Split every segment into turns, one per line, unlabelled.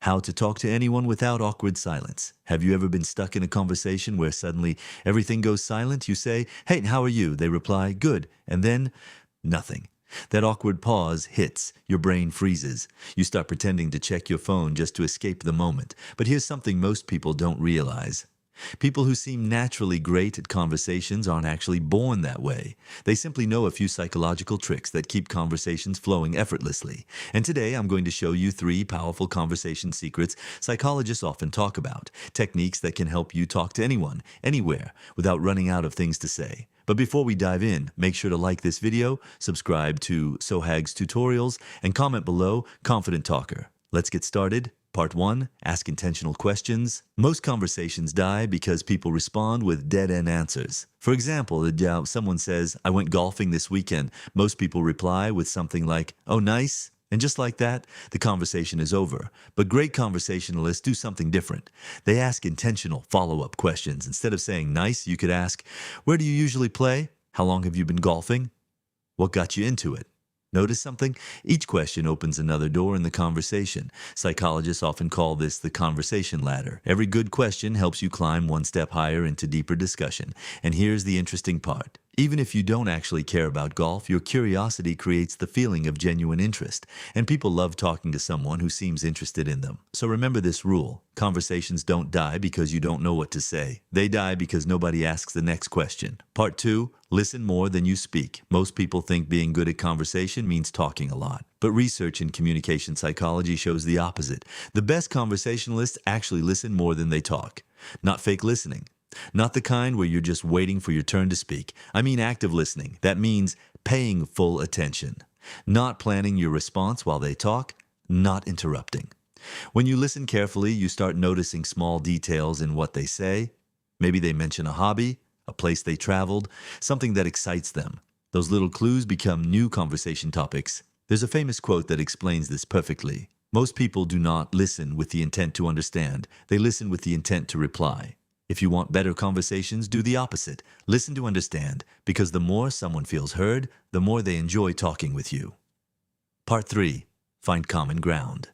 How to talk to anyone without awkward silence. Have you ever been stuck in a conversation where suddenly everything goes silent? You say, "Hey, how are you?" They reply, "Good." And then, nothing. That awkward pause hits. Your brain freezes. You start pretending to check your phone just to escape the moment. But here's something most people don't realize. People who seem naturally great at conversations aren't actually born that way. They simply know a few psychological tricks that keep conversations flowing effortlessly. And today I'm going to show you 3 powerful conversation secrets psychologists often talk about. Techniques that can help you talk to anyone, anywhere, without running out of things to say. But before we dive in, make sure to like this video, subscribe to SOHAG'S tutorials, and comment below, Confident Talker. Let's get started. Part 1. Ask intentional questions. Most conversations die because people respond with dead-end answers. For example, someone says, "I went golfing this weekend." Most people reply with something like, "Oh, nice." And just like that, the conversation is over. But great conversationalists do something different. They ask intentional follow-up questions. Instead of saying nice, you could ask, "Where do you usually play? How long have you been golfing? What got you into it?" Notice something? Each question opens another door in the conversation. Psychologists often call this the conversation ladder. Every good question helps you climb one step higher into deeper discussion. And here's the interesting part. Even if you don't actually care about golf, your curiosity creates the feeling of genuine interest. And people love talking to someone who seems interested in them. So remember this rule. Conversations don't die because you don't know what to say. They die because nobody asks the next question. Part 2. Listen more than you speak. Most people think being good at conversation means talking a lot. But research in communication psychology shows the opposite. The best conversationalists actually listen more than they talk. Not fake listening. Not the kind where you're just waiting for your turn to speak. I mean active listening. That means paying full attention. Not planning your response while they talk. Not interrupting. When you listen carefully, you start noticing small details in what they say. Maybe they mention a hobby, a place they traveled, something that excites them. Those little clues become new conversation topics. There's a famous quote that explains this perfectly. Most people do not listen with the intent to understand. They listen with the intent to reply. If you want better conversations, do the opposite. Listen to understand, because the more someone feels heard, the more they enjoy talking with you. Part 3. Find common ground.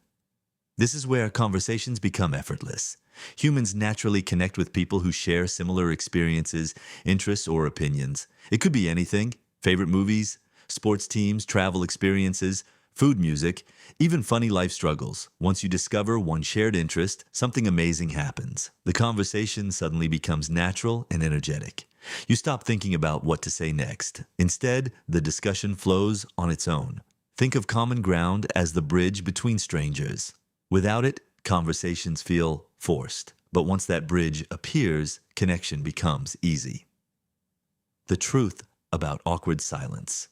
This is where conversations become effortless. Humans naturally connect with people who share similar experiences, interests, or opinions. It could be anything: favorite movies, sports teams, travel experiences, food, music, even funny life struggles. Once you discover one shared interest, something amazing happens. The conversation suddenly becomes natural and energetic. You stop thinking about what to say next. Instead, the discussion flows on its own. Think of common ground as the bridge between strangers. Without it, conversations feel forced. But once that bridge appears, connection becomes easy. The truth about awkward silence.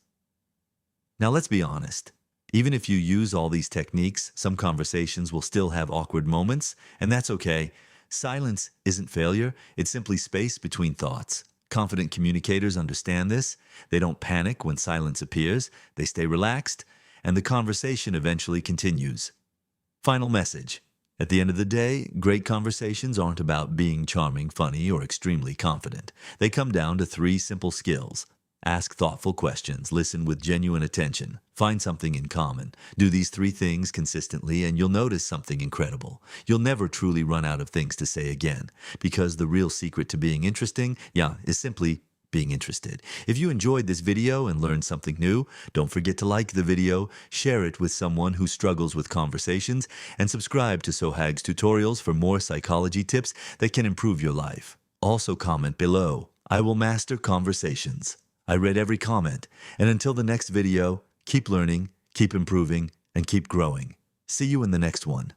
Now let's be honest. Even if you use all these techniques, some conversations will still have awkward moments, and that's okay. Silence isn't failure, it's simply space between thoughts. Confident communicators understand this. They don't panic when silence appears, they stay relaxed, and the conversation eventually continues. Final message. At the end of the day, great conversations aren't about being charming, funny, or extremely confident. They come down to 3 simple skills. Ask thoughtful questions, listen with genuine attention, find something in common. Do these 3 things consistently and you'll notice something incredible. You'll never truly run out of things to say again, because the real secret to being interesting, is simply being interested. If you enjoyed this video and learned something new, don't forget to like the video, share it with someone who struggles with conversations, and subscribe to SOHAG'S tutorials for more psychology tips that can improve your life. Also comment below. I will master conversations. I read every comment, and until the next video, keep learning, keep improving, and keep growing. See you in the next one.